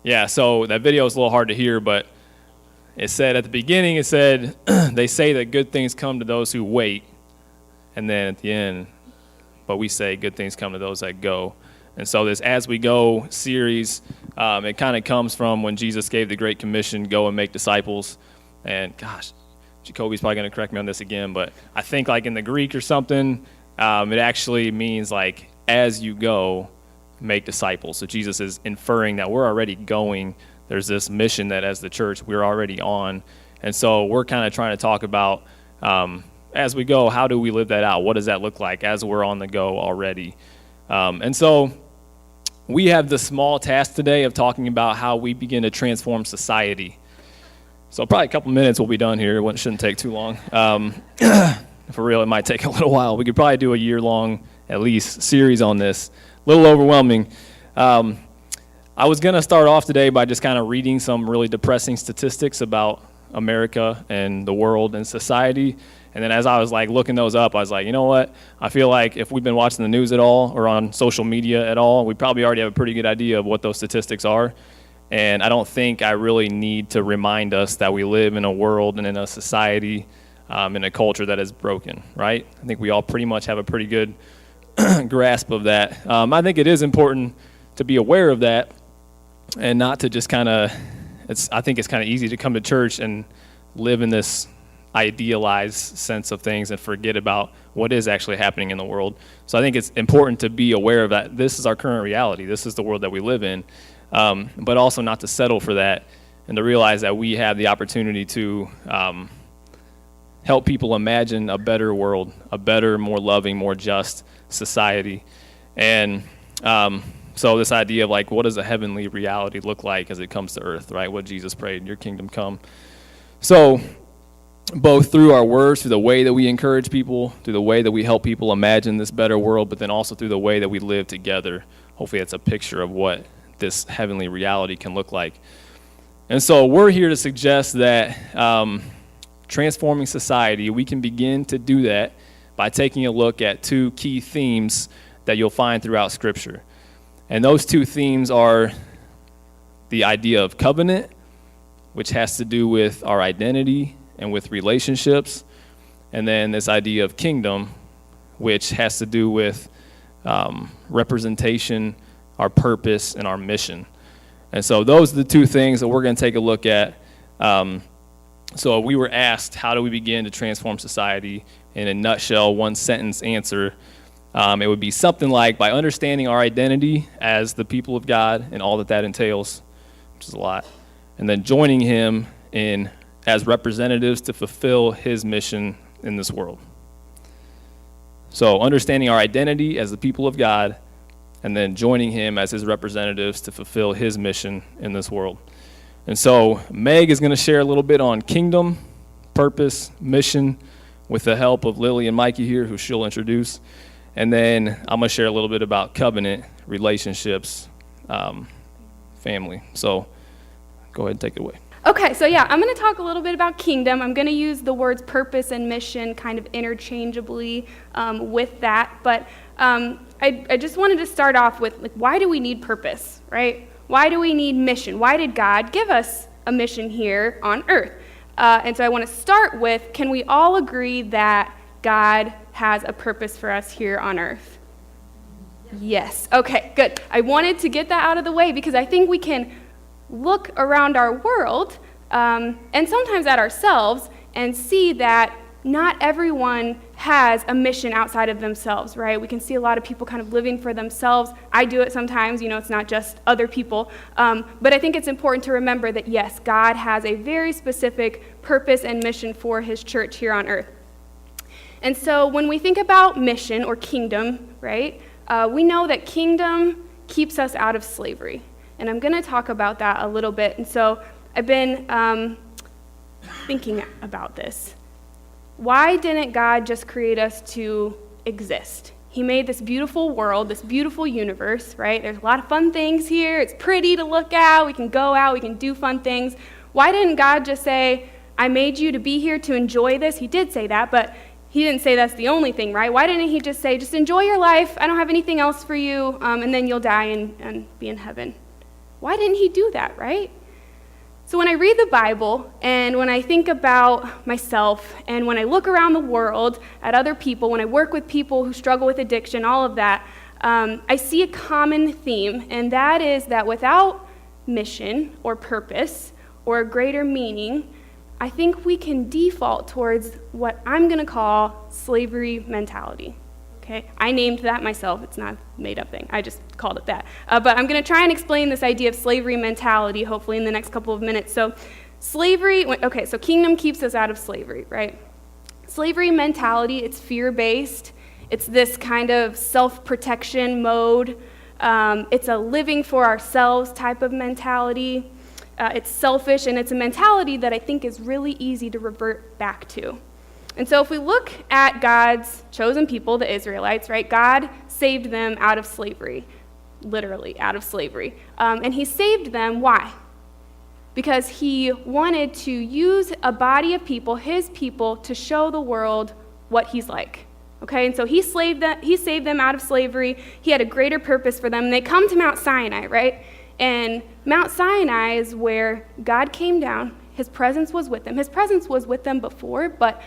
Yeah, so that video is a little hard to hear, but it said at the beginning, it said, they say that good things come to those who wait. And then at the end, but we say good things come to those that go. And so this As We Go series, it kind of comes from when Jesus gave the Great Commission, go and make disciples. And gosh, Jacoby's probably going to correct me on this again, but I think like in the Greek or something, it actually means like as you go, make disciples. So Jesus is inferring that we're already going. There's this mission that as the church we're already on. And so we're kind of trying to talk about as we go, how do we live that out? What does that look like as we're on the go already? And so we have the small task today of talking about how we begin to transform society. So probably a couple minutes we'll be done here. It shouldn't take too long. For real, it might take a little while. We could probably do a year-long, at least, series on this. A little overwhelming. I was going to start off today by just kind of reading some really depressing statistics about America and the world and society. And then as I was like looking those up, I was like, you know what? I feel like if we've been watching the news at all or on social media at all, we probably already have a pretty good idea of what those statistics are. And I don't think I really need to remind us that we live in a world and in a society, in a culture that is broken, right? I think we all pretty much have a pretty good grasp of that. I think it is important to be aware of that and not to just kind of, I think it's kind of easy to come to church and live in this idealized sense of things and forget about what is actually happening in the world. So I think it's important to be aware of that. This is our current reality. This is the world that we live in. But also not to settle for that and to realize that we have the opportunity to help people imagine a better world, a better, more loving, more just society. And so this idea of like, what does a heavenly reality look like as it comes to earth, right? What Jesus prayed, your kingdom come. So both through our words, through the way that we encourage people, through the way that we help people imagine this better world, but then also through the way that we live together, hopefully it's a picture of what this heavenly reality can look like. And so we're here to suggest that transforming society, we can begin to do that by taking a look at two key themes that you'll find throughout Scripture. And those two themes are the idea of covenant, which has to do with our identity and with relationships, and then this idea of kingdom, which has to do with representation, our purpose, and our mission. And so those are the two things that we're going to take a look at. So we were asked, how do we begin to transform society? In a nutshell, one sentence answer, it would be something like, by understanding our identity as the people of God and all that that entails, which is a lot, and then joining him in as representatives to fulfill his mission in this world. So understanding our identity as the people of God, and then joining him as his representatives to fulfill his mission in this world. And so Meg is going to share a little bit on kingdom, purpose, mission, with the help of Lily and Mikey here, who she'll introduce. And then I'm going to share a little bit about covenant, relationships, family. So go ahead and take it away. Okay, so yeah, I'm going to talk a little bit about kingdom. I'm going to use the words purpose and mission kind of interchangeably with that. But I just wanted to start off with, like, why do we need purpose, right? Why do we need mission? Why did God give us a mission here on earth? And so I want to start with, can we all agree that God has a purpose for us here on earth? Yes. Okay, good. I wanted to get that out of the way because I think we can look around our world and sometimes at ourselves and see that not everyone has a mission outside of themselves, right? We can see a lot of people kind of living for themselves. I do it sometimes, it's not just other people. But I think it's important to remember that, yes, God has a very specific purpose and mission for his church here on earth. And so when we think about mission or kingdom, right, we know that kingdom keeps us out of slavery. And I'm going to talk about that a little bit. And so I've been thinking about this. Why didn't God just create us to exist? He made this beautiful world, this beautiful universe, right? There's a lot of fun things here. It's pretty to look at. We can go out. We can do fun things. Why didn't God just say, I made you to be here to enjoy this? He did say that, but he didn't say that's the only thing, right? Why didn't he just say, just enjoy your life. I don't have anything else for you, and then you'll die and be in heaven? why didn't he do that, right? So when I read the Bible and when I think about myself and when I look around the world at other people, when I work with people who struggle with addiction, all of that, I see a common theme, and that is that without mission or purpose or a greater meaning, I think we can default towards what I'm going to call slavery mentality. Okay, I named that myself. It's not a made-up thing. I just called it that. But I'm going to try and explain this idea of slavery mentality, hopefully, in the next couple of minutes. So slavery, okay, so kingdom keeps us out of slavery, right? Slavery mentality, it's fear-based. It's this kind of self-protection mode. It's a living for ourselves type of mentality. It's selfish, and it's a mentality that I think is really easy to revert back to. And so if we look at God's chosen people, the Israelites, right, God saved them out of slavery, literally out of slavery. And he saved them, why? Because he wanted to use a body of people, his people, to show the world what he's like. Okay, and so he saved them out of slavery. He had a greater purpose for them. And they come to Mount Sinai, right? And Mount Sinai is where God came down. His presence was with them. His presence was with them before, but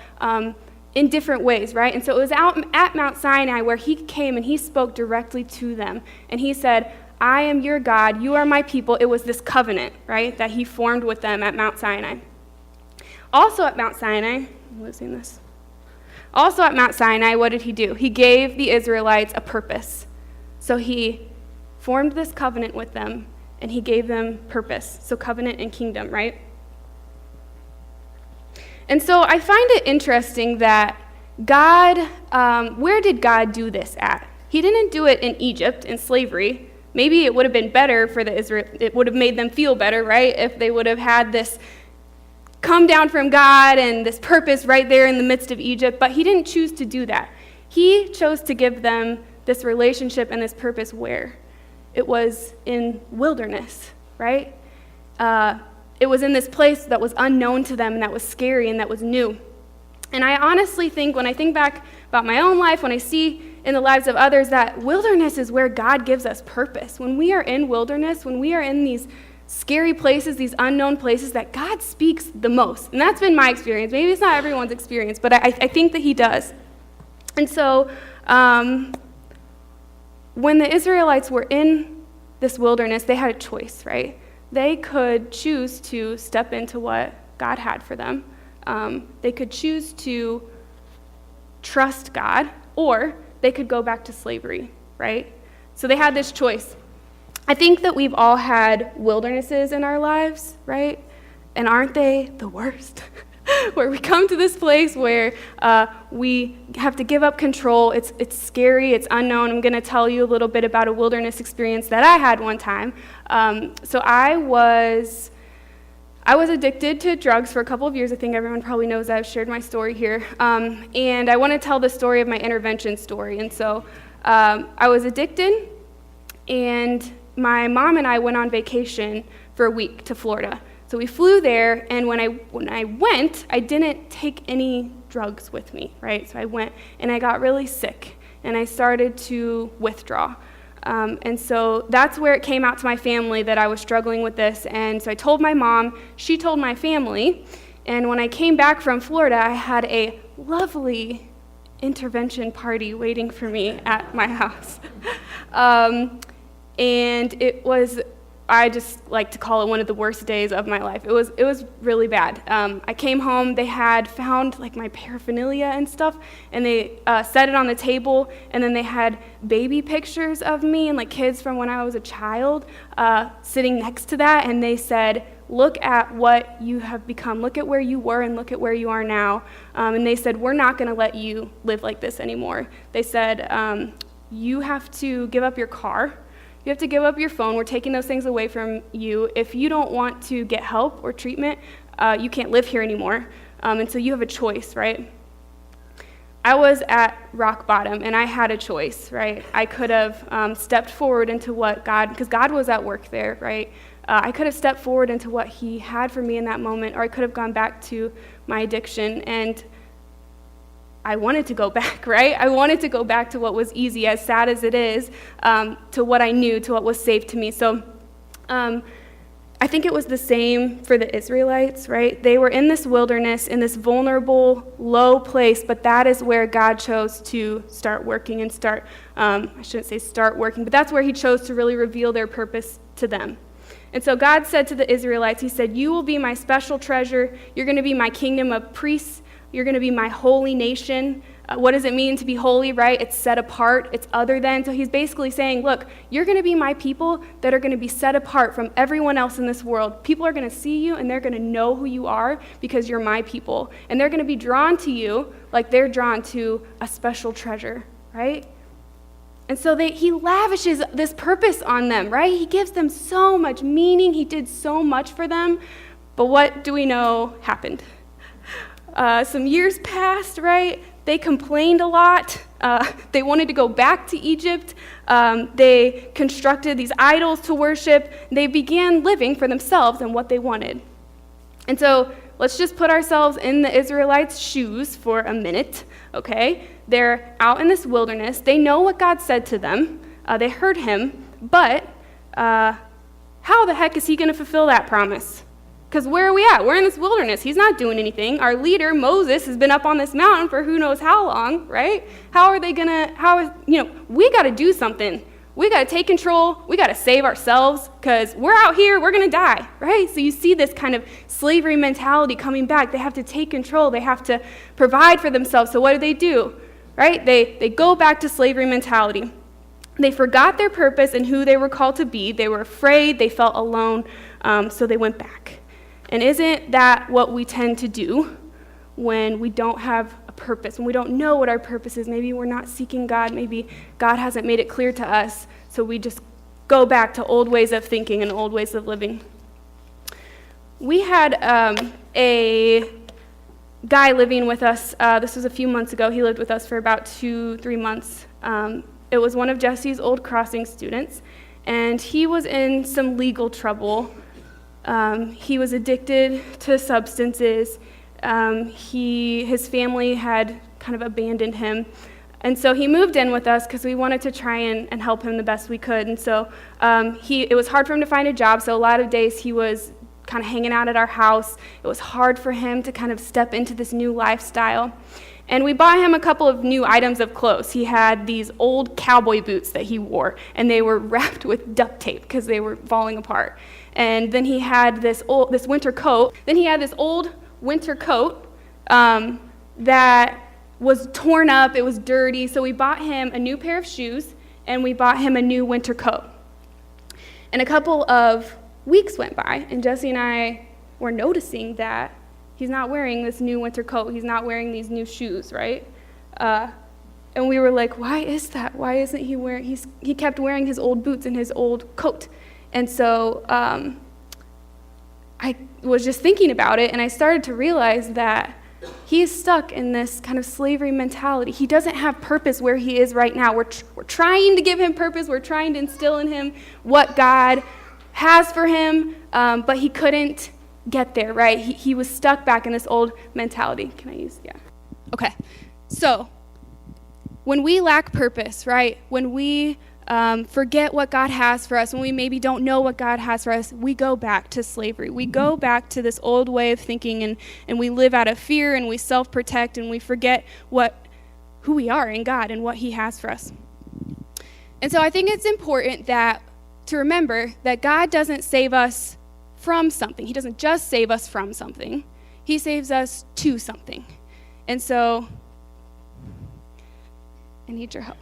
in different ways, right? And so it was out at Mount Sinai where he came and he spoke directly to them. And he said, I am your God, you are my people. It was this covenant, right, that he formed with them at Mount Sinai. Also at Mount Sinai, I'm losing this. Also at Mount Sinai, what did he do? He gave the Israelites a purpose. So he formed this covenant with them, and he gave them purpose. So covenant and kingdom, right? And so I find it interesting that God, where did God do this at? He didn't do it in Egypt, in slavery. Maybe it would have been better for the Israel, it would have made them feel better, right? If they would have had this come down from God and this purpose right there in the midst of Egypt, but he didn't choose to do that. He chose to give them this relationship and this purpose where? It was in wilderness, right? It was in this place that was unknown to them and that was scary and that was new. And I honestly think, when I think back about my own life, when I see in the lives of others, that wilderness is where God gives us purpose. When we are in wilderness, when we are in these scary places, these unknown places, that God speaks the most. And that's been my experience. Maybe it's not everyone's experience, but I think that he does. And so when the Israelites were in this wilderness, they had a choice, right? They could choose to step into what God had for them. They could choose to trust God, or they could go back to slavery, right? So they had this choice. I think that we've all had wildernesses in our lives, right? And aren't they the worst? Where we come to this place where we have to give up control. It's scary, it's unknown. I'm going to tell you a little bit about a wilderness experience that I had one time. So I was addicted to drugs for a couple of years. I think everyone probably knows that. I've shared my story here. And I want to tell the story of my intervention story. And so I was addicted, and my mom and I went on vacation for a week to Florida. So we flew there, and when I went, I didn't take any drugs with me, right? So I went, and I got really sick, and I started to withdraw. And so that's where it came out to my family that I was struggling with this. And so I told my mom, she told my family, and when I came back from Florida, I had a lovely intervention party waiting for me at my house. And it was, I just like to call it one of the worst days of my life. It was really bad. I came home, they had found like my paraphernalia and stuff, and they set it on the table, and then they had baby pictures of me and like kids from when I was a child sitting next to that, and they said, look at what you have become, look at where you were and look at where you are now. And they said, we're not going to let you live like this anymore. They said, you have to give up your car. You have to give up your phone. We're taking those things away from you. If you don't want to get help or treatment, you can't live here anymore. And so you have a choice, right? I was at rock bottom, and I had a choice, right? I could have stepped forward into what God, because God was at work there, right? I could have stepped forward into what he had for me in that moment, or I could have gone back to my addiction. And I wanted to go back, right? I wanted to go back to what was easy, as sad as it is, to what I knew, to what was safe to me. So I think it was the same for the Israelites, right? They were in this wilderness, in this vulnerable, low place, but that is where God chose to start working and I shouldn't say start working, but that's where he chose to really reveal their purpose to them. And so God said to the Israelites, he said, you will be my special treasure. You're going to be my kingdom of priests. You're going to be my holy nation. What does it mean to be holy, right? It's set apart. It's other than. So he's basically saying, look, you're going to be my people that are going to be set apart from everyone else in this world. People are going to see you, and they're going to know who you are because you're my people. And they're going to be drawn to you like they're drawn to a special treasure, right? And so he lavishes this purpose on them, right? He gives them so much meaning. He did so much for them. But what do we know happened? Some years passed, right? They complained a lot. They wanted to go back to Egypt. They constructed these idols to worship. They began living for themselves and what they wanted. And so let's just put ourselves in the Israelites' shoes for a minute, okay? They're out in this wilderness. They know what God said to them. They heard him. But how the heck is he going to fulfill that promise? Because where are we at? We're in this wilderness. He's not doing anything. Our leader, Moses, has been up on this mountain for who knows how long, right? How are they going to, we got to do something. We got to take control. We got to save ourselves because we're out here. We're going to die, right? So you see this kind of slavery mentality coming back. They have to take control. They have to provide for themselves. So what do? Right? They go back to slavery mentality. They forgot their purpose and who they were called to be. They were afraid. They felt alone. So they went back. And isn't that what we tend to do when we don't have a purpose, when we don't know what our purpose is? Maybe we're not seeking God. Maybe God hasn't made it clear to us. So we just go back to old ways of thinking and old ways of living. We had a guy living with us. This was a few months ago. He lived with us for about 2-3 months. It was one of Jesse's old crossing students, and he was in some legal trouble. He was addicted to substances. His family had kind of abandoned him. And so he moved in with us because we wanted to try and help him the best we could. And so it was hard for him to find a job, so a lot of days he was kind of hanging out at our house. It was hard for him to kind of step into this new lifestyle. And we bought him a couple of new items of clothes. He had these old cowboy boots that he wore, and they were wrapped with duct tape because they were falling apart. And then he had this winter coat. Then he had this old winter coat that was torn up. It was dirty. So we bought him a new pair of shoes, and we bought him a new winter coat. And a couple of weeks went by, and Jesse and I were noticing that he's not wearing this new winter coat. He's not wearing these new shoes, right? And we were like, why is that? Why isn't he wearing, he kept wearing his old boots and his old coat. And so I was just thinking about it, and I started to realize that he is stuck in this kind of slavery mentality. He doesn't have purpose where he is right now. We're trying to give him purpose. We're trying to instill in him what God has for him, but he couldn't get there, right? He was stuck back in this old mentality. Can I use, yeah. Okay, so when we lack purpose, right, when we forget what God has for us, when we maybe don't know what God has for us, we go back to slavery. We go back to this old way of thinking, and we live out of fear, and we self-protect, and we forget who we are in God and what he has for us. And so I think it's important to remember that God doesn't save us from something. He doesn't just save us from something. He saves us to something. And so I need your help.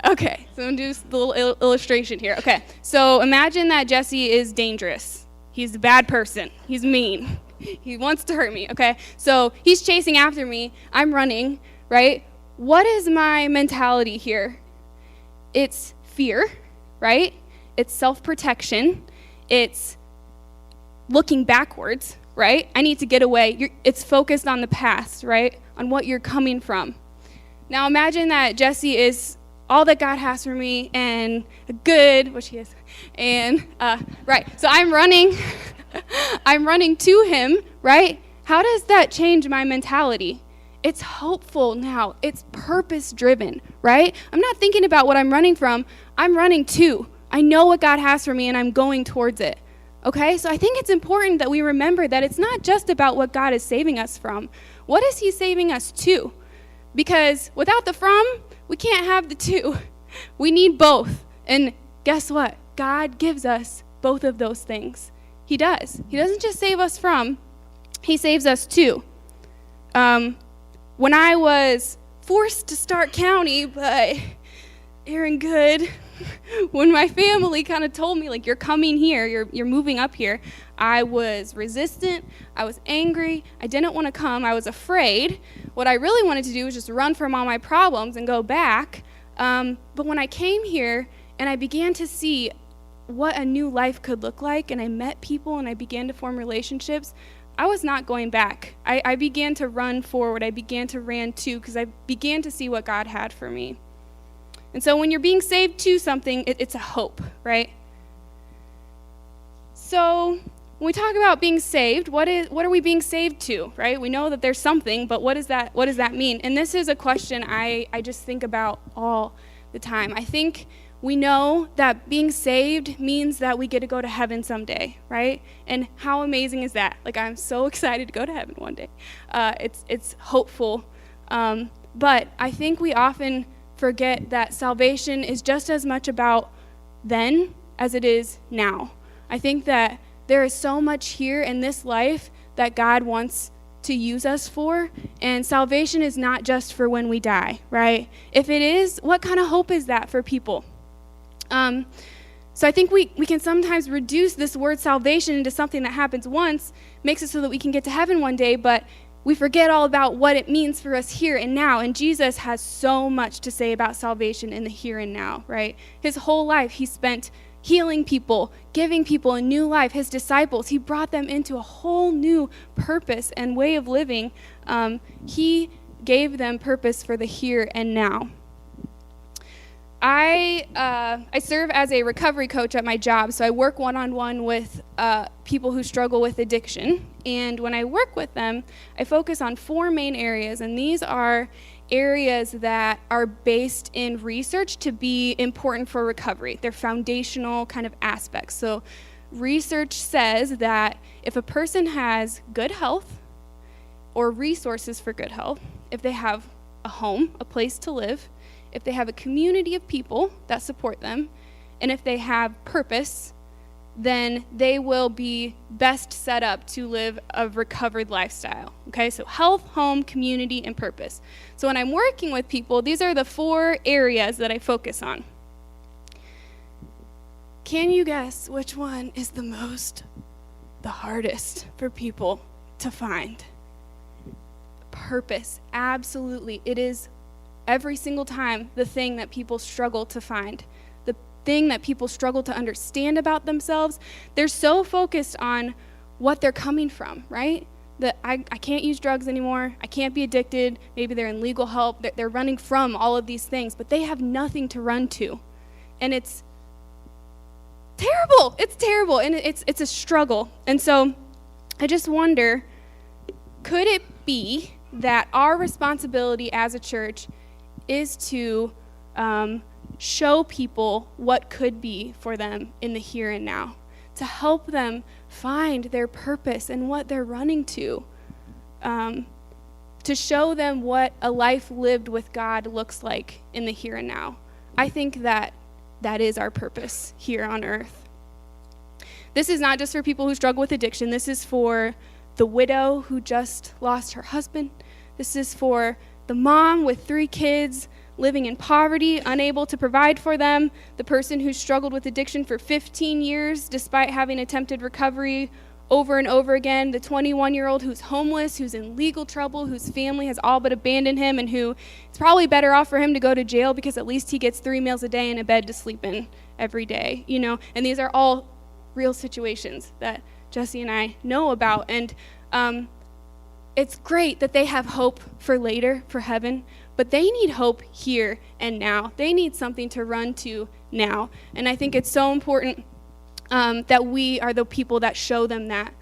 Okay, so I'm going to do this little illustration here. Okay, so imagine that Jesse is dangerous. He's a bad person. He's mean. He wants to hurt me, okay? So he's chasing after me. I'm running, right? What is my mentality here? It's fear, right? It's self-protection. It's looking backwards, right? I need to get away. It's focused on the past, right? On what you're coming from. Now imagine that Jesse is all that God has for me and good, which he is, and right. So I'm running to him, right? How does that change my mentality? It's hopeful now. It's purpose driven, right? I'm not thinking about what I'm running from. I'm running to. I know what God has for me, and I'm going towards it. Okay, so I think it's important that we remember that it's not just about what God is saving us from. What is he saving us to? Because without the from, we can't have the to. We need both. And guess what? God gives us both of those things. He does. He doesn't just save us from, he saves us to. When I was forced to start county by Aaron Good, when my family kind of told me, like, you're coming here, you're moving up here, I was resistant, I was angry, I didn't want to come, I was afraid. What I really wanted to do was just run from all my problems and go back. But when I came here and I began to see what a new life could look like, and I met people and I began to form relationships, I was not going back. I began to run forward. I began to run to, because I began to see what God had for me. And so when you're being saved to something, it's a hope, right? So when we talk about being saved, what are we being saved to, right? We know that there's something, but what does that mean? And this is a question I just think about all the time. I think we know that being saved means that we get to go to heaven someday, right? And how amazing is that? Like, I'm so excited to go to heaven one day. It's hopeful. But I think we often forget that salvation is just as much about then as it is now. I think that there is so much here in this life that God wants to use us for, and salvation is not just for when we die, right? If it is, what kind of hope is that for people? So I think we can sometimes reduce this word salvation into something that happens once, makes it so that we can get to heaven one day, but we forget all about what it means for us here and now. And Jesus has so much to say about salvation in the here and now, right? His whole life he spent healing people, giving people a new life. His disciples, he brought them into a whole new purpose and way of living. He gave them purpose for the here and now. I serve as a recovery coach at my job, so I work one-on-one with people who struggle with addiction. And when I work with them, I focus on 4 main areas, and these are areas that are based in research to be important for recovery. They're foundational kind of aspects. So research says that if a person has good health or resources for good health, if they have a home, a place to live, if they have a community of people that support them, and if they have purpose, then they will be best set up to live a recovered lifestyle. Okay, so health, home, community, and purpose. So when I'm working with people, these are the 4 areas that I focus on. Can you guess which one is the hardest for people to find? Purpose, absolutely. It is every single time the thing that people struggle to find, the thing that people struggle to understand about themselves. They're so focused on what they're coming from, right? That I can't use drugs anymore, I can't be addicted, maybe they're in legal help, they're running from all of these things, but they have nothing to run to. And it's terrible, and it's a struggle. And so I just wonder, could it be that our responsibility as a church is to show people what could be for them in the here and now, to help them find their purpose and what they're running to show them what a life lived with God looks like in the here and now. I think that is our purpose here on earth. This is not just for people who struggle with addiction. This is for the widow who just lost her husband. This is for the mom with 3 kids living in poverty, unable to provide for them, the person who struggled with addiction for 15 years despite having attempted recovery over and over again, the 21-year-old who's homeless, who's in legal trouble, whose family has all but abandoned him, and who it's probably better off for him to go to jail because at least he gets 3 meals a day and a bed to sleep in every day, you know? And these are all real situations that Jesse and I know about. And it's great that they have hope for later, for heaven, but they need hope here and now. They need something to run to now. And I think it's so important that we are the people that show them that.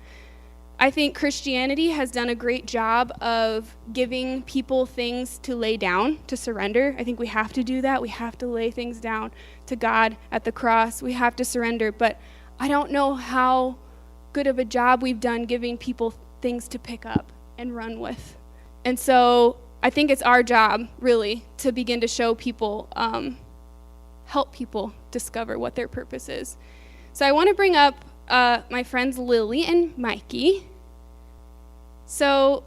I think Christianity has done a great job of giving people things to lay down, to surrender. I think we have to do that. We have to lay things down to God at the cross. We have to surrender. But I don't know how good of a job we've done giving people things to pick up and run with. And so I think it's our job, really, to begin to show people, help people discover what their purpose is. So I want to bring up my friends Lily and Mikey. So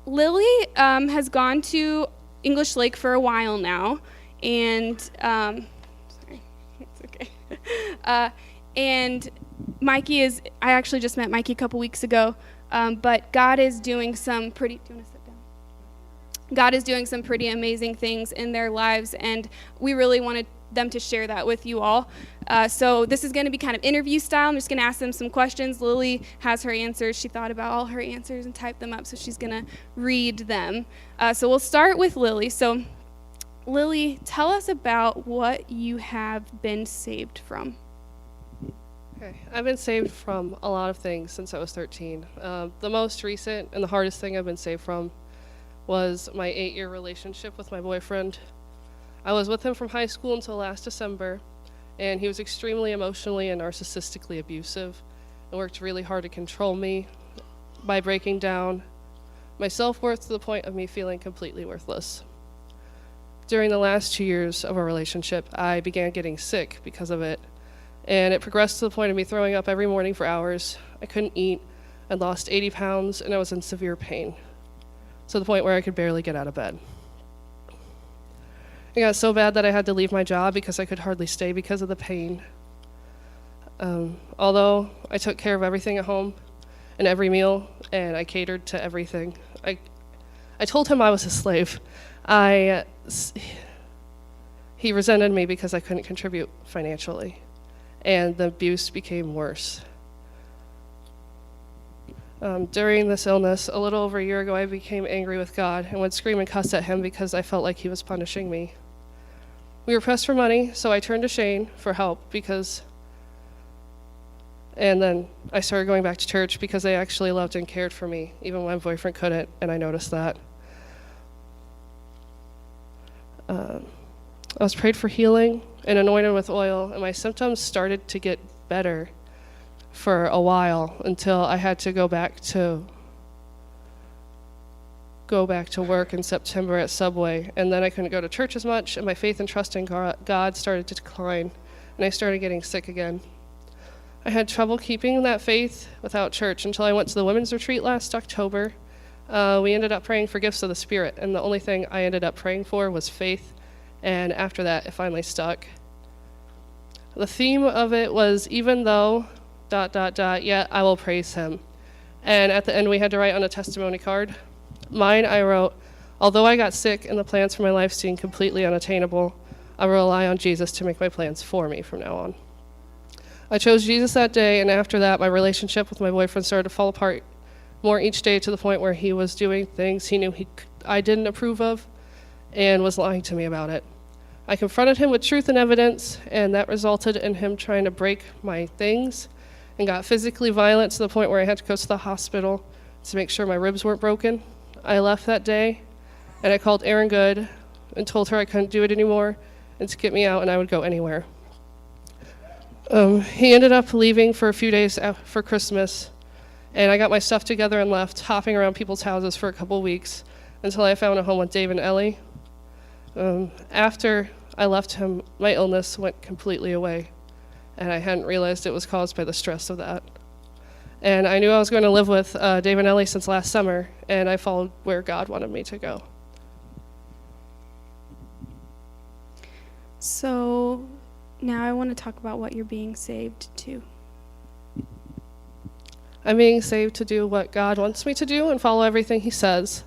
Lily has gone to English Lake for a while now, and sorry, it's okay. And Mikey is, I actually just met Mikey a couple weeks ago, but God is doing some pretty, do you want to sit down? God is doing some pretty amazing things in their lives, and we really wanted them to share that with you all. So this is going to be kind of interview style. I'm just going to ask them some questions. Lily has her answers. She thought about all her answers and typed them up, so she's going to read them. So we'll start with Lily. So Lily, tell us about what you have been saved from. Okay, I've been saved from a lot of things since I was 13. The most recent and the hardest thing I've been saved from was my 8-year relationship with my boyfriend. I was with him from high school until last December, and he was extremely emotionally and narcissistically abusive and worked really hard to control me by breaking down my self-worth to the point of me feeling completely worthless. During the last 2 years of our relationship, I began getting sick because of it, and it progressed to the point of me throwing up every morning for hours. I couldn't eat. I lost 80 pounds, and I was in severe pain, to the point where I could barely get out of bed. It got so bad that I had to leave my job because I could hardly stay because of the pain. Although I took care of everything at home and every meal, and I catered to everything, I told him I was his slave. He resented me because I couldn't contribute financially, and the abuse became worse. During this illness, a little over a year ago, I became angry with God and would scream and cuss at him because I felt like he was punishing me. We were pressed for money, so I turned to Shane for help and then I started going back to church because they actually loved and cared for me, even when my boyfriend couldn't, and I noticed that. I was prayed for healing and anointed with oil, and my symptoms started to get better for a while until I had to go back to work in September at Subway, and then I couldn't go to church as much, and my faith and trust in God started to decline, and I started getting sick again. I had trouble keeping that faith without church until I went to the women's retreat last October. We ended up praying for gifts of the Spirit, and the only thing I ended up praying for was faith, and after that, it finally stuck. The theme of it was, even though, ... yet I will praise him. And at the end, we had to write on a testimony card. Mine, I wrote, although I got sick and the plans for my life seemed completely unattainable, I will rely on Jesus to make my plans for me from now on. I chose Jesus that day, and after that, my relationship with my boyfriend started to fall apart more each day, to the point where he was doing things he knew I didn't approve of and was lying to me about it. I confronted him with truth and evidence, and that resulted in him trying to break my things and got physically violent to the point where I had to go to the hospital to make sure my ribs weren't broken. I left that day, and I called Erin Good and told her I couldn't do it anymore and to get me out and I would go anywhere. He ended up leaving for a few days for Christmas, and I got my stuff together and left, hopping around people's houses for a couple weeks until I found a home with Dave and Ellie. After I left him, my illness went completely away, and I hadn't realized it was caused by the stress of that. And I knew I was going to live with Dave and Ellie since last summer, and I followed where God wanted me to go. So now I want to talk about what you're being saved to. I'm being saved to do what God wants me to do and follow everything he says.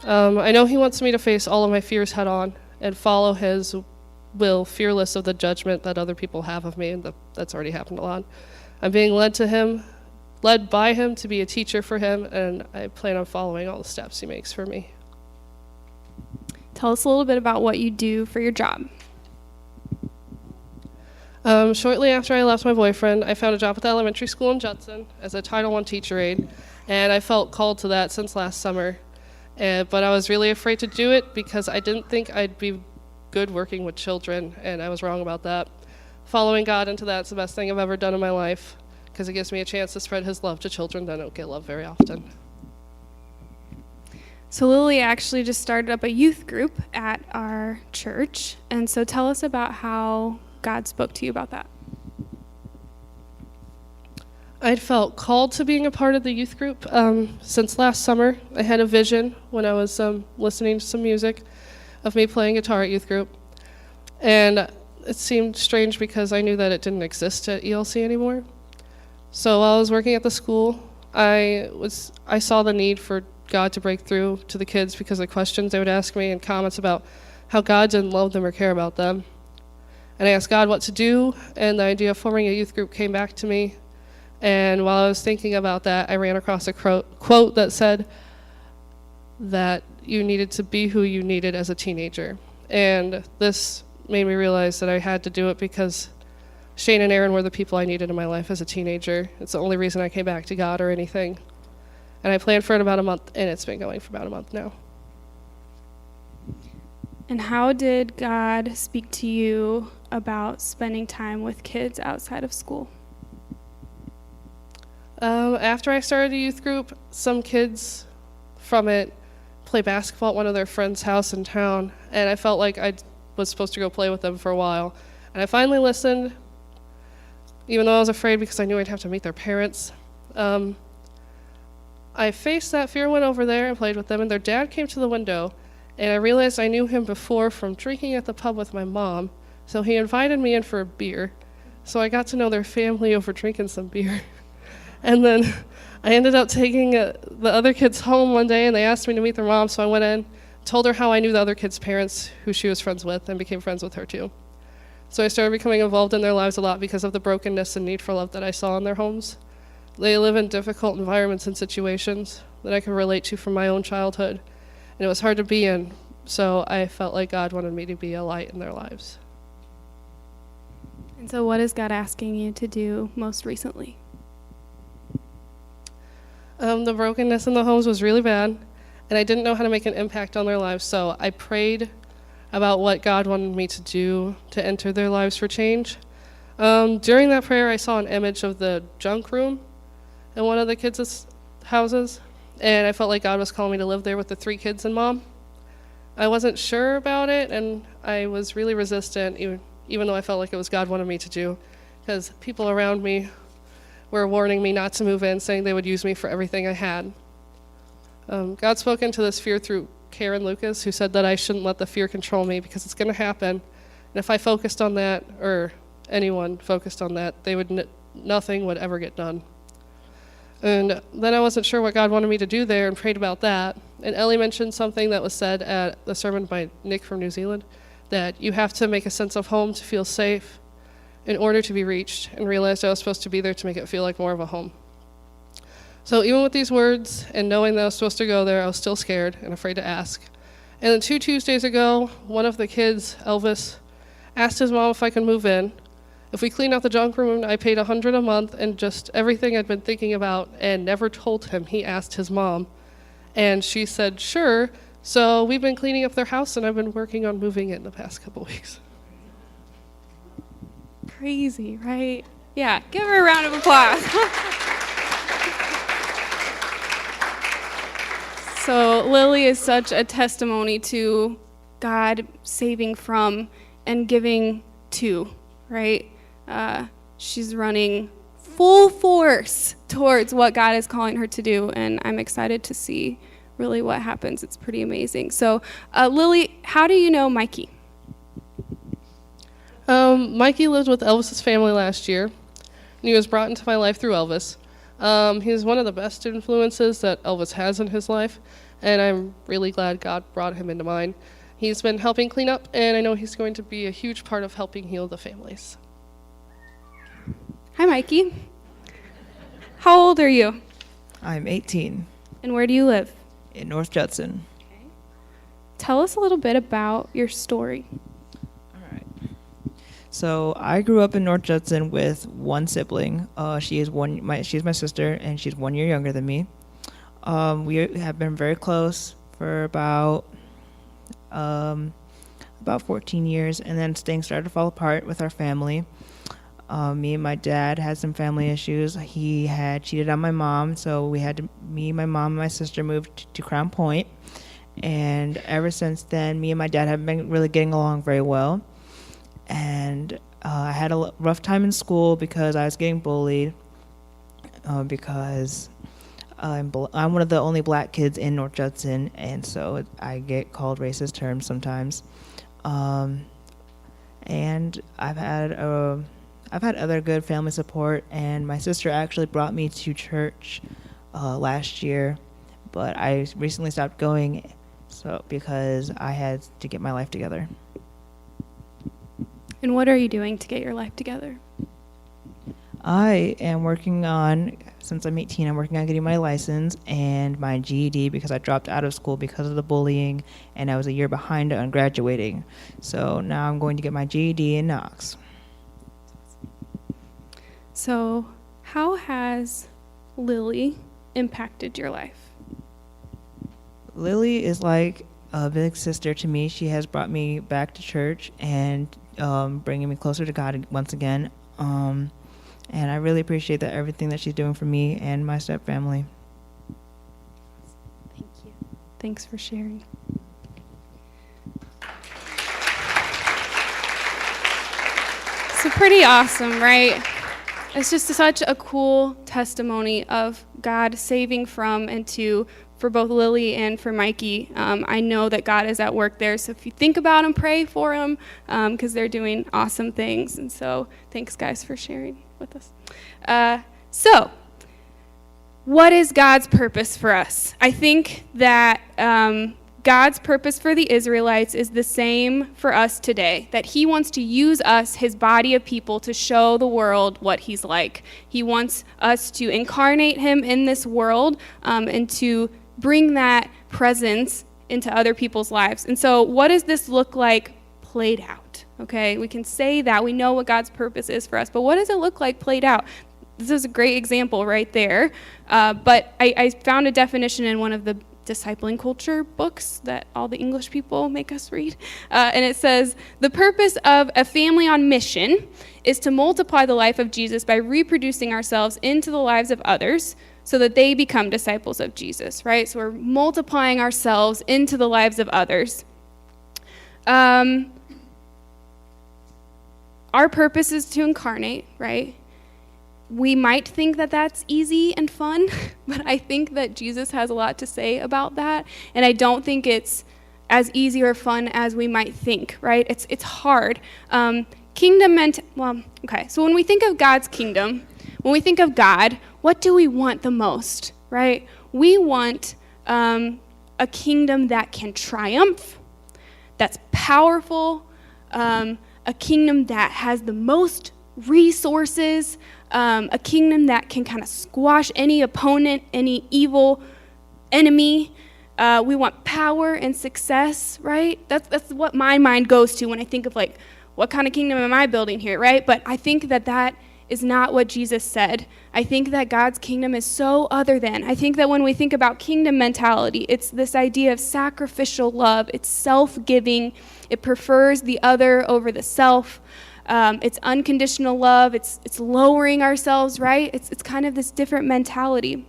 I know he wants me to face all of my fears head on and follow his will, fearless of the judgment that other people have of me, and that's already happened a lot. I'm being led by him to be a teacher for him, and I plan on following all the steps he makes for me. Tell us a little bit about what you do for your job. Shortly after I left my boyfriend, I found a job at the elementary school in Johnston as a Title I teacher aide, and I felt called to that since last summer. But I was really afraid to do it because I didn't think I'd be good working with children, and I was wrong about that. Following God into that's the best thing I've ever done in my life because it gives me a chance to spread his love to children that don't get love very often. So Lily actually just started up a youth group at our church, and so tell us about how God spoke to you about that. I'd felt called to being a part of the youth group since last summer. I had a vision when I was listening to some music of me playing guitar at youth group, and it seemed strange because I knew that it didn't exist at ELC anymore. So while I was working at the school, I saw the need for God to break through to the kids because of the questions they would ask me and comments about how God didn't love them or care about them. And I asked God what to do, and the idea of forming a youth group came back to me. And while I was thinking about that, I ran across a quote that said that you needed to be who you needed as a teenager. And this made me realize that I had to do it because Shane and Aaron were the people I needed in my life as a teenager. It's the only reason I came back to God or anything. And I planned for it about a month, and it's been going for about a month now. And how did God speak to you about spending time with kids outside of school? After I started a youth group, some kids from it play basketball at one of their friends' house in town, and I felt like I was supposed to go play with them for a while. And I finally listened, even though I was afraid because I knew I'd have to meet their parents. I faced that fear, went over there and played with them, and their dad came to the window, and I realized I knew him before from drinking at the pub with my mom, so he invited me in for a beer. So I got to know their family over drinking some beer. And then I ended up taking the other kids home one day, and they asked me to meet their mom, so I went in, told her how I knew the other kids' parents, who she was friends with, and became friends with her too. So I started becoming involved in their lives a lot because of the brokenness and need for love that I saw in their homes. They live in difficult environments and situations that I could relate to from my own childhood, and it was hard to be in, so I felt like God wanted me to be a light in their lives. And so what is God asking you to do most recently? The brokenness in the homes was really bad, and I didn't know how to make an impact on their lives, so I prayed about what God wanted me to do to enter their lives for change. During that prayer, I saw an image of the junk room in one of the kids' houses, and I felt like God was calling me to live there with the 3 kids and mom. I wasn't sure about it, and I was really resistant, even though I felt like it was God wanted me to do, because people around me were warning me not to move in, saying they would use me for everything I had. God spoke into this fear through Karen Lucas, who said that I shouldn't let the fear control me because it's going to happen. And if I focused on that, or anyone focused on that, nothing would ever get done. And then I wasn't sure what God wanted me to do there and prayed about that. And Ellie mentioned something that was said at the sermon by Nick from New Zealand, that you have to make a sense of home to feel safe in order to be reached, and realized I was supposed to be there to make it feel like more of a home. So even with these words and knowing that I was supposed to go there, I was still scared and afraid to ask. And then 2 Tuesdays ago, one of the kids, Elvis, asked his mom if I could move in. If we clean out the junk room, I paid $100 a month, and just everything I'd been thinking about and never told him, he asked his mom. And she said, sure. So we've been cleaning up their house, and I've been working on moving it in the past couple weeks. Crazy, right? Yeah, give her a round of applause. So Lily is such a testimony to God saving from and giving to, right? She's running full force towards what God is calling her to do, and I'm excited to see really what happens. It's pretty amazing. So Lily, how do you know Mikey? Mikey lived with Elvis's family last year, and he was brought into my life through Elvis. He's one of the best influences that Elvis has in his life, and I'm really glad God brought him into mine. He's been helping clean up, and I know he's going to be a huge part of helping heal the families. Hi, Mikey. How old are you? I'm 18 And where do you live? in North Judson. Tell us a little bit about your story. All right. So I grew up in North Judson with one sibling. She's my sister, and she's 1 year younger than me. We have been very close for about 14 years, and then things started to fall apart with our family. Me and my dad had some family issues. He had cheated on my mom, so me, my mom, and my sister moved to Crown Point. And ever since then, me and my dad haven't been really getting along very well. And I had a rough time in school because I was getting bullied because I'm one of the only black kids in North Judson, and so I get called racist terms sometimes. And I've had other good family support, and my sister actually brought me to church last year, but I recently stopped going because I had to get my life together. And what are you doing to get your life together? I am since I'm 18, I'm working on getting my license and my GED because I dropped out of school because of the bullying, and I was a year behind on graduating. So now I'm going to get my GED in Knox. So how has Lily impacted your life? Lily is like a big sister to me. She has brought me back to church and bringing me closer to God once again. And I really appreciate everything that she's doing for me and my step family. Thank you. Thanks for sharing. So pretty awesome, right? It's just such a cool testimony of God saving from and to for both Lily and for Mikey. I know that God is at work there, so if you think about them, pray for them, because they're doing awesome things. And so thanks, guys, for sharing with us. So what is God's purpose for us? I think that God's purpose for the Israelites is the same for us today, that he wants to use us, his body of people, to show the world what he's like. He wants us to incarnate him in this world and to bring that presence into other people's lives. And so what does this look like played out? Okay, we can say that. We know what God's purpose is for us, but what does it look like played out? This is a great example right there. But I found a definition in one of the discipling culture books that all the English people make us read. And it says, the purpose of a family on mission is to multiply the life of Jesus by reproducing ourselves into the lives of others so that they become disciples of Jesus, right? So we're multiplying ourselves into the lives of others. Our purpose is to incarnate, right? We might think that that's easy and fun, but I think that Jesus has a lot to say about that, and I don't think it's as easy or fun as we might think, right? It's hard. So when we think of God's kingdom, when we think of God, what do we want the most, right? We want a kingdom that can triumph, that's powerful, a kingdom that has the most resources, a kingdom that can kind of squash any opponent, any evil enemy. We want power and success, right? That's what my mind goes to when I think of, like, what kind of kingdom am I building here, right? But I think that is not what Jesus said. I think that God's kingdom is so other than. I think that when we think about kingdom mentality, it's this idea of sacrificial love. It's self-giving. It prefers the other over the self. It's unconditional love. It's lowering ourselves, right? It's kind of this different mentality.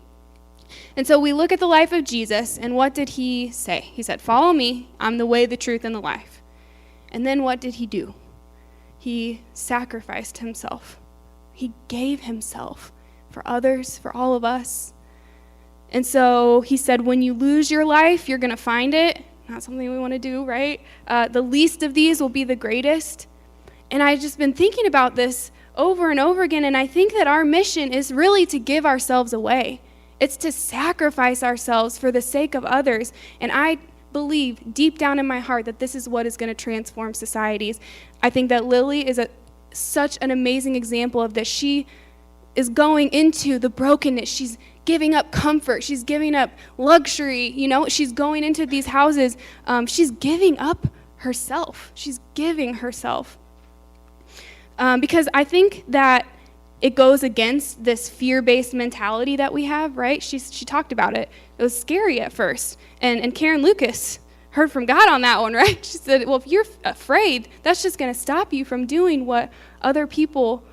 And so we look at the life of Jesus, and what did he say? He said, follow me. I'm the way, the truth, and the life. And then what did he do? He sacrificed himself. He gave himself for others, for all of us. And so he said, when you lose your life, you're going to find it. Not something we want to do, right? The least of these will be the greatest. And I've just been thinking about this over and over again, and I think that our mission is really to give ourselves away. It's to sacrifice ourselves for the sake of others. And I believe deep down in my heart that this is what is going to transform societies. I think that Lily is such an amazing example of this. She is going into the brokenness. She's giving up comfort. She's giving up luxury. She's going into these houses. She's giving up herself. She's giving herself. because I think that it goes against this fear-based mentality that we have, right? She talked about it. It was scary at first. And Karen Lucas heard from God on that one, right? She said, well, if you're afraid, that's just going to stop you from doing what other people,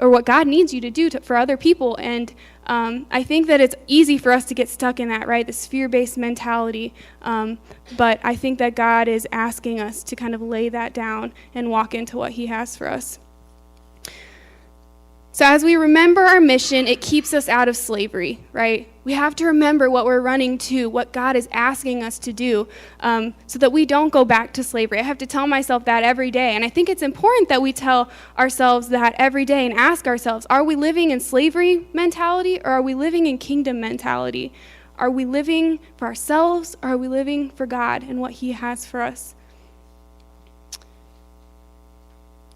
or what God needs you to do for other people. And I think that it's easy for us to get stuck in that, right? This fear-based mentality. But I think that God is asking us to kind of lay that down and walk into what he has for us. So as we remember our mission, it keeps us out of slavery, right? We have to remember what we're running to, what God is asking us to do, so that we don't go back to slavery. I have to tell myself that every day. And I think it's important that we tell ourselves that every day and ask ourselves, are we living in slavery mentality, or are we living in kingdom mentality? Are we living for ourselves, or are we living for God and what he has for us?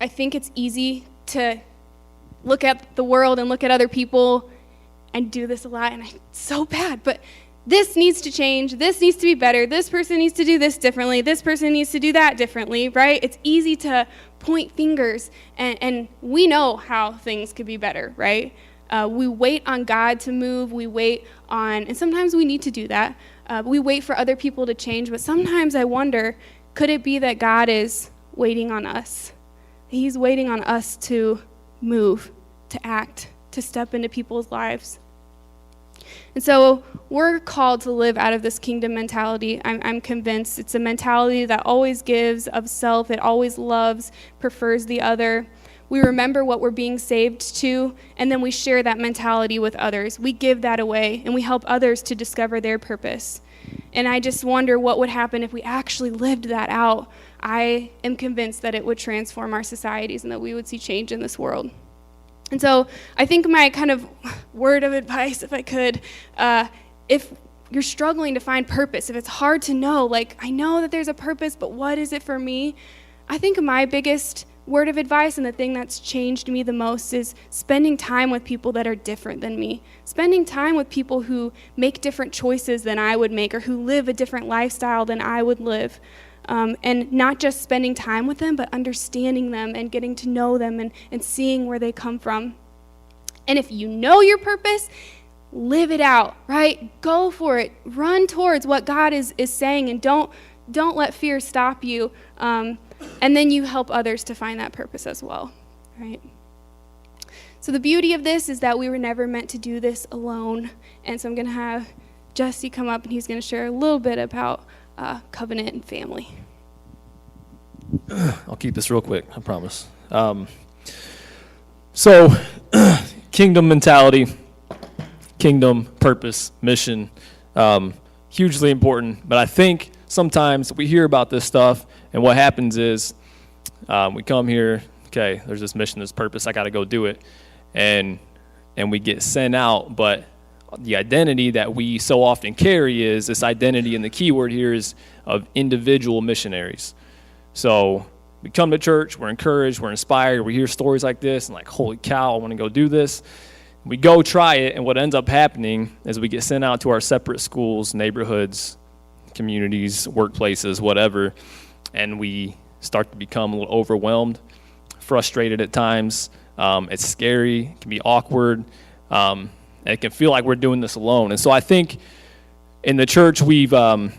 I think it's easy to look at the world and look at other people and do this a lot, and it's so bad, but this needs to change, this needs to be better, this person needs to do this differently, this person needs to do that differently, right? It's easy to point fingers, and we know how things could be better, right? We wait on God to move, we wait on, and sometimes we need to do that, we wait for other people to change, but sometimes I wonder, could it be that God is waiting on us? He's waiting on us to move, to act, to step into people's lives. And so we're called to live out of this kingdom mentality. I'm convinced it's a mentality that always gives of self, it always loves, prefers the other. We remember what we're being saved to, and then we share that mentality with others. We give that away, and we help others to discover their purpose. And I just wonder what would happen if we actually lived that out. I am convinced that it would transform our societies and that we would see change in this world. And so I think my kind of word of advice, if I could, if you're struggling to find purpose, if it's hard to know, like, I know that there's a purpose, but what is it for me? I think my biggest word of advice and the thing that's changed me the most is spending time with people that are different than me, spending time with people who make different choices than I would make, or who live a different lifestyle than I would live. And not just spending time with them, but understanding them and getting to know them and seeing where they come from. And if you know your purpose, live it out, right? Go for it. Run towards what God is saying, and don't let fear stop you. And then you help others to find that purpose as well, right? So the beauty of this is that we were never meant to do this alone. And so I'm going to have Jesse come up, and he's going to share a little bit about covenant and family. I'll keep this real quick, I promise. So, kingdom mentality, kingdom purpose, mission, hugely important. But I think sometimes we hear about this stuff, and what happens is we come here, okay, there's this mission, this purpose, I got to go do it. And we get sent out, but the identity that we so often carry is this identity, and the key word here is of individual missionaries. So we come to church, we're encouraged, we're inspired, we hear stories like this, and like, holy cow, I want to go do this. We go try it, and what ends up happening is we get sent out to our separate schools, neighborhoods, communities, workplaces, whatever, and we start to become a little overwhelmed, frustrated at times. It's scary, it can be awkward, and it can feel like we're doing this alone. And so I think in the church we've come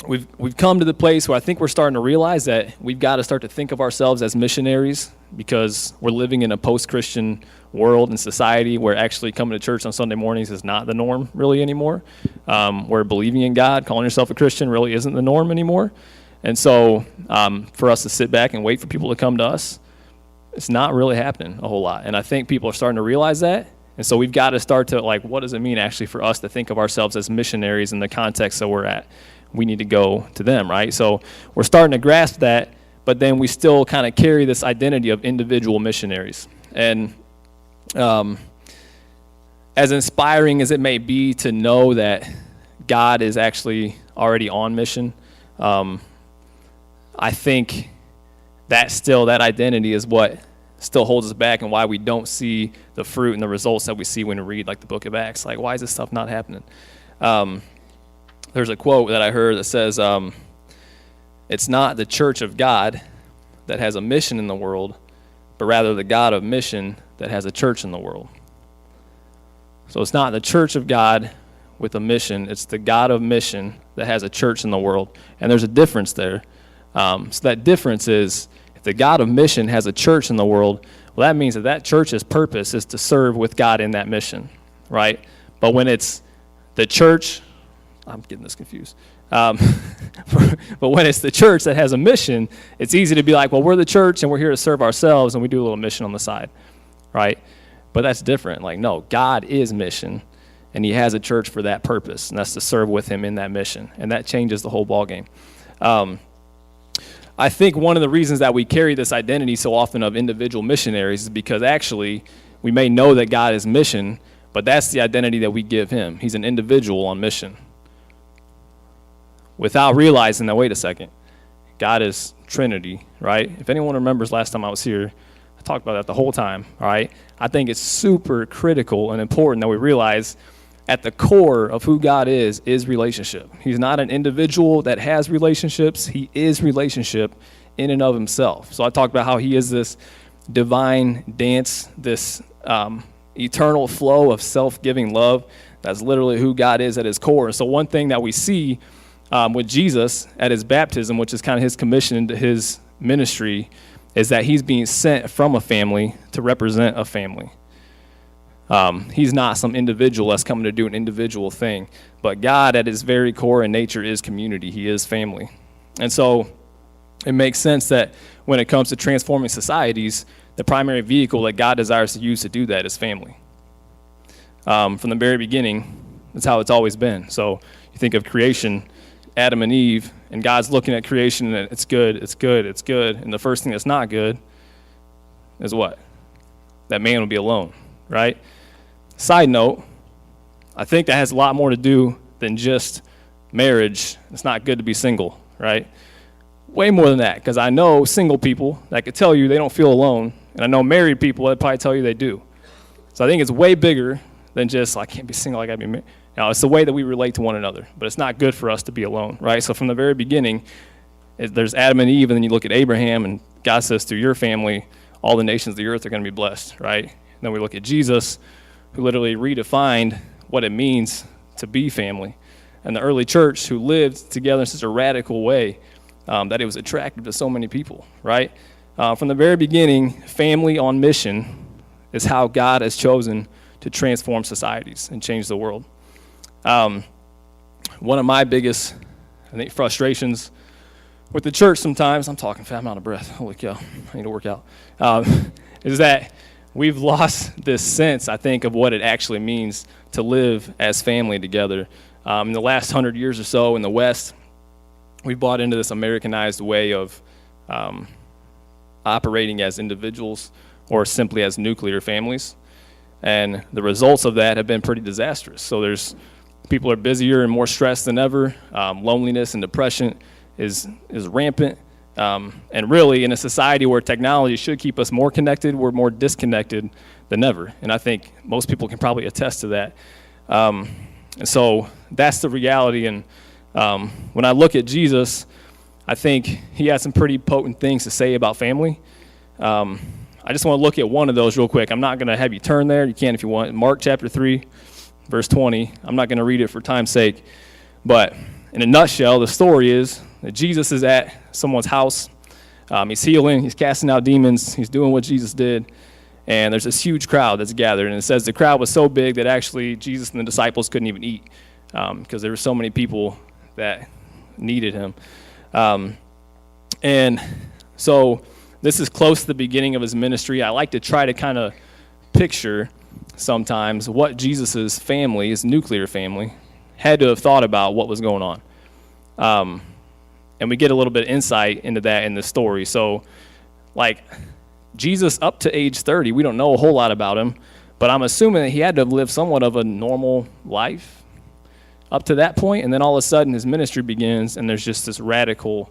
to the place where I think we're starting to realize that we've got to start to think of ourselves as missionaries, because we're living in a post-Christian world and society where actually coming to church on Sunday mornings is not the norm really anymore. Where believing in God, calling yourself a Christian, really isn't the norm anymore. And so for us to sit back and wait for people to come to us, it's not really happening a whole lot. And I think people are starting to realize that. And so we've got to start to, like, what does it mean actually for us to think of ourselves as missionaries in the context that we're at? We need to go to them, right? So we're starting to grasp that, but then we still kind of carry this identity of individual missionaries. And as inspiring as it may be to know that God is actually already on mission, I think that identity is what still holds us back, and why we don't see the fruit and the results that we see when we read like the book of Acts. Like, why is this stuff not happening? There's a quote that I heard that says, it's not the church of God that has a mission in the world, but rather the God of mission that has a church in the world. So it's not the church of God with a mission. It's the God of mission that has a church in the world. And there's a difference there. So that difference is, if the God of mission has a church in the world, well, that means that that church's purpose is to serve with God in that mission, right? But when it's the church, I'm getting this confused. But when it's the church that has a mission, it's easy to be like, well, we're the church and we're here to serve ourselves, and we do a little mission on the side, right? But that's different. Like, no, God is mission, and he has a church for that purpose, and that's to serve with him in that mission, and that changes the whole ballgame. I think one of the reasons that we carry this identity so often of individual missionaries is because actually we may know that God is mission, but that's the identity that we give him. He's an individual on mission. Without realizing that, wait a second, God is Trinity, right? If anyone remembers last time I was here, I talked about that the whole time, all right? I think it's super critical and important that we realize at the core of who God is relationship. He's not an individual that has relationships. He is relationship in and of himself. So I talked about how he is this divine dance, this eternal flow of self-giving love. That's literally who God is at his core. So one thing that we see with Jesus at his baptism, which is kind of his commission into his ministry, is that he's being sent from a family to represent a family. He's not some individual that's coming to do an individual thing, but God at his very core and nature is community. He is family. And so it makes sense that when it comes to transforming societies, the primary vehicle that God desires to use to do that is family. From the very beginning, that's how it's always been. So you think of creation, Adam and Eve, and God's looking at creation and it's good, it's good, it's good. And the first thing that's not good is what? That man will be alone, right? Side note, I think that has a lot more to do than just marriage. It's not good to be single, right? Way more than that, because I know single people that could tell you they don't feel alone, and I know married people that probably tell you they do. So I think it's way bigger than just, I can't be single, I gotta be married. Now, it's the way that we relate to one another, but it's not good for us to be alone, right? So from the very beginning, there's Adam and Eve, and then you look at Abraham, and God says, through your family, all the nations of the earth are going to be blessed, right? And then we look at Jesus, who literally redefined what it means to be family. And the early church, who lived together in such a radical way that it was attractive to so many people, right? From the very beginning, family on mission is how God has chosen to transform societies and change the world. One of my biggest, I think, frustrations with the church sometimes, I'm talking fast, I'm out of breath, holy cow, I need to work out, is that we've lost this sense, I think, of what it actually means to live as family together. In the last 100 years or so in the West, we've bought into this Americanized way of operating as individuals or simply as nuclear families. And the results of that have been pretty disastrous. So people are busier and more stressed than ever. Loneliness and depression is rampant. And really, in a society where technology should keep us more connected, we're more disconnected than ever. And I think most people can probably attest to that. And so that's the reality. And when I look at Jesus, I think he has some pretty potent things to say about family. I just want to look at one of those real quick. I'm not going to have you turn there. You can if you want. Mark chapter 3, verse 20. I'm not going to read it for time's sake. But in a nutshell, the story is that Jesus is at someone's house. He's healing. He's casting out demons. He's doing what Jesus did. And there's this huge crowd that's gathered. And it says the crowd was so big that actually Jesus and the disciples couldn't even eat because there were so many people that needed him. And so this is close to the beginning of his ministry. I like to try to kind of picture sometimes what Jesus's family, his nuclear family, had to have thought about what was going on. And we get a little bit of insight into that in the story. So, like, Jesus up to age 30, we don't know a whole lot about him, but I'm assuming that he had to have lived somewhat of a normal life up to that point, and then all of a sudden his ministry begins, and there's just this radical,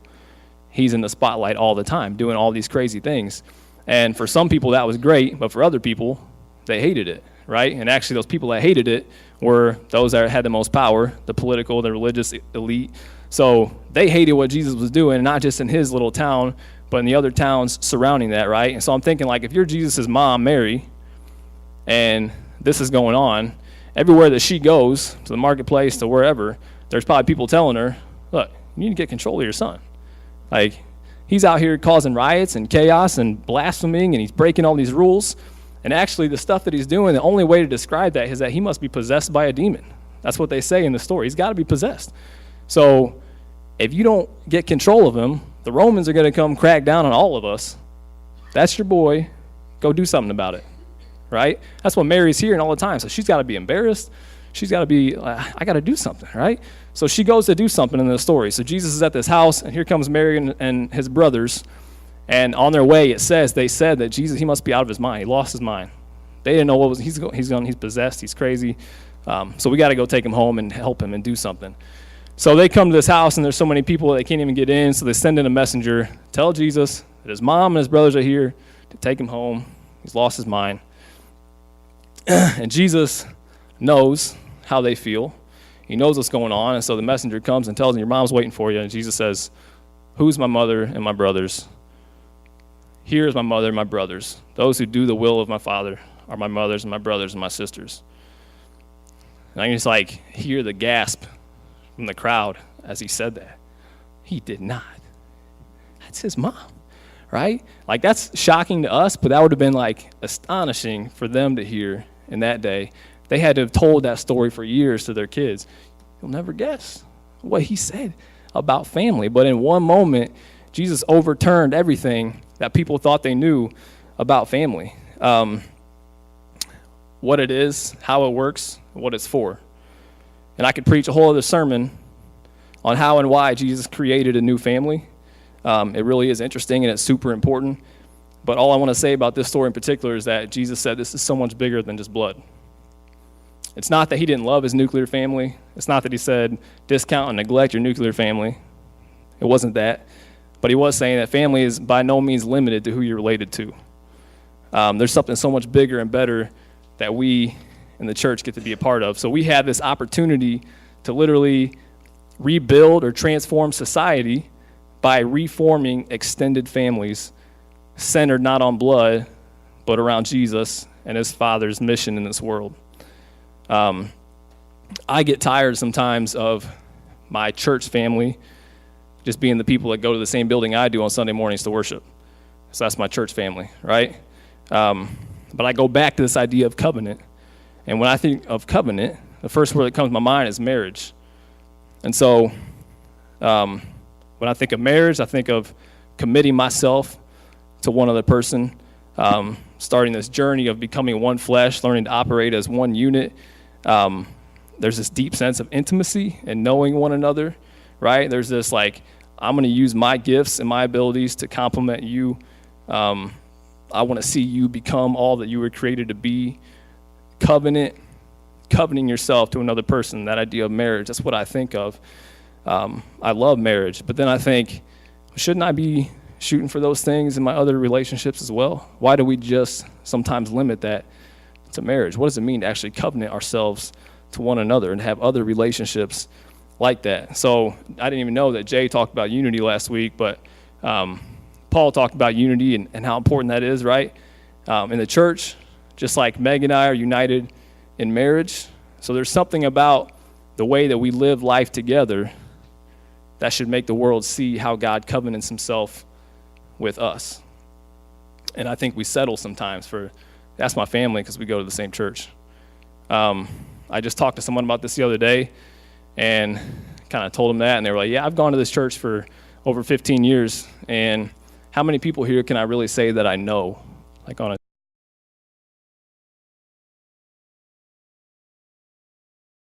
he's in the spotlight all the time, doing all these crazy things. And for some people that was great, but for other people, they hated it, right? And actually those people that hated it were those that had the most power, the political, the religious elite. So they hated what Jesus was doing, not just in his little town, but in the other towns surrounding that, right? And so I'm thinking, like, if you're Jesus' mom, Mary, and this is going on, everywhere that she goes, to the marketplace, to wherever, there's probably people telling her, look, you need to get control of your son. Like, he's out here causing riots and chaos and blaspheming, and he's breaking all these rules. And actually, the stuff that he's doing, the only way to describe that is that he must be possessed by a demon. That's what they say in the story. He's got to be possessed. So if you don't get control of him, the Romans are going to come crack down on all of us. That's your boy. Go do something about it, right? That's what Mary's hearing all the time. So she's got to be embarrassed. She's got to be, I got to do something, right? So she goes to do something in the story. So Jesus is at this house, and here comes Mary and his brothers. And on their way, they said that Jesus, he must be out of his mind. He lost his mind. They didn't know what was, he's possessed, he's crazy. So we got to go take him home and help him and do something. So they come to this house, and there's so many people that they can't even get in. So they send in a messenger, tell Jesus that his mom and his brothers are here to take him home. He's lost his mind. And Jesus knows how they feel. He knows what's going on. And so the messenger comes and tells him, your mom's waiting for you. And Jesus says, who's my mother and my brothers? Here is my mother and my brothers. Those who do the will of my Father are my mothers and my brothers and my sisters. And I can just like hear the gasp from the crowd as he said that. He did not. That's his mom, right? Like, that's shocking to us, but that would have been like astonishing for them to hear in that day. They had to have told that story for years to their kids. You'll never guess what he said about family. But in one moment, Jesus overturned everything that people thought they knew about family. What it is, how it works, what it's for. And I could preach a whole other sermon on how and why Jesus created a new family. It really is interesting, and it's super important. But all I want to say about this story in particular is that Jesus said this is so much bigger than just blood. It's not that he didn't love his nuclear family. It's not that he said discount and neglect your nuclear family. It wasn't that. But he was saying that family is by no means limited to who you're related to. There's something so much bigger and better that we in the church get to be a part of. So we have this opportunity to literally rebuild or transform society by reforming extended families centered not on blood, but around Jesus and his Father's mission in this world. I get tired sometimes of my church family just being the people that go to the same building I do on Sunday mornings to worship. So that's my church family, right? But I go back to this idea of covenant. And when I think of covenant, the first word that comes to my mind is marriage. And so when I think of marriage, I think of committing myself to one other person, starting this journey of becoming one flesh, learning to operate as one unit. There's this deep sense of intimacy and knowing one another, right? There's this like, I'm going to use my gifts and my abilities to complement you. I want to see you become all that you were created to be. Covenanting yourself to another person, that idea of marriage, that's what I think of. I love marriage, but then I think, shouldn't I be shooting for those things in my other relationships as well? Why do we just sometimes limit that to marriage? What does it mean to actually covenant ourselves to one another and have other relationships like that? So I didn't even know that Jay talked about unity last week, but Paul talked about unity and how important that is, right? In the church, just like Meg and I are united in marriage. So there's something about the way that we live life together that should make the world see how God covenants himself with us. And I think we settle sometimes for, that's my family because we go to the same church. I just talked to someone about this the other day and kind of told them that, and they were like, yeah, I've gone to this church for over 15 years, and how many people here can I really say that I know, like on a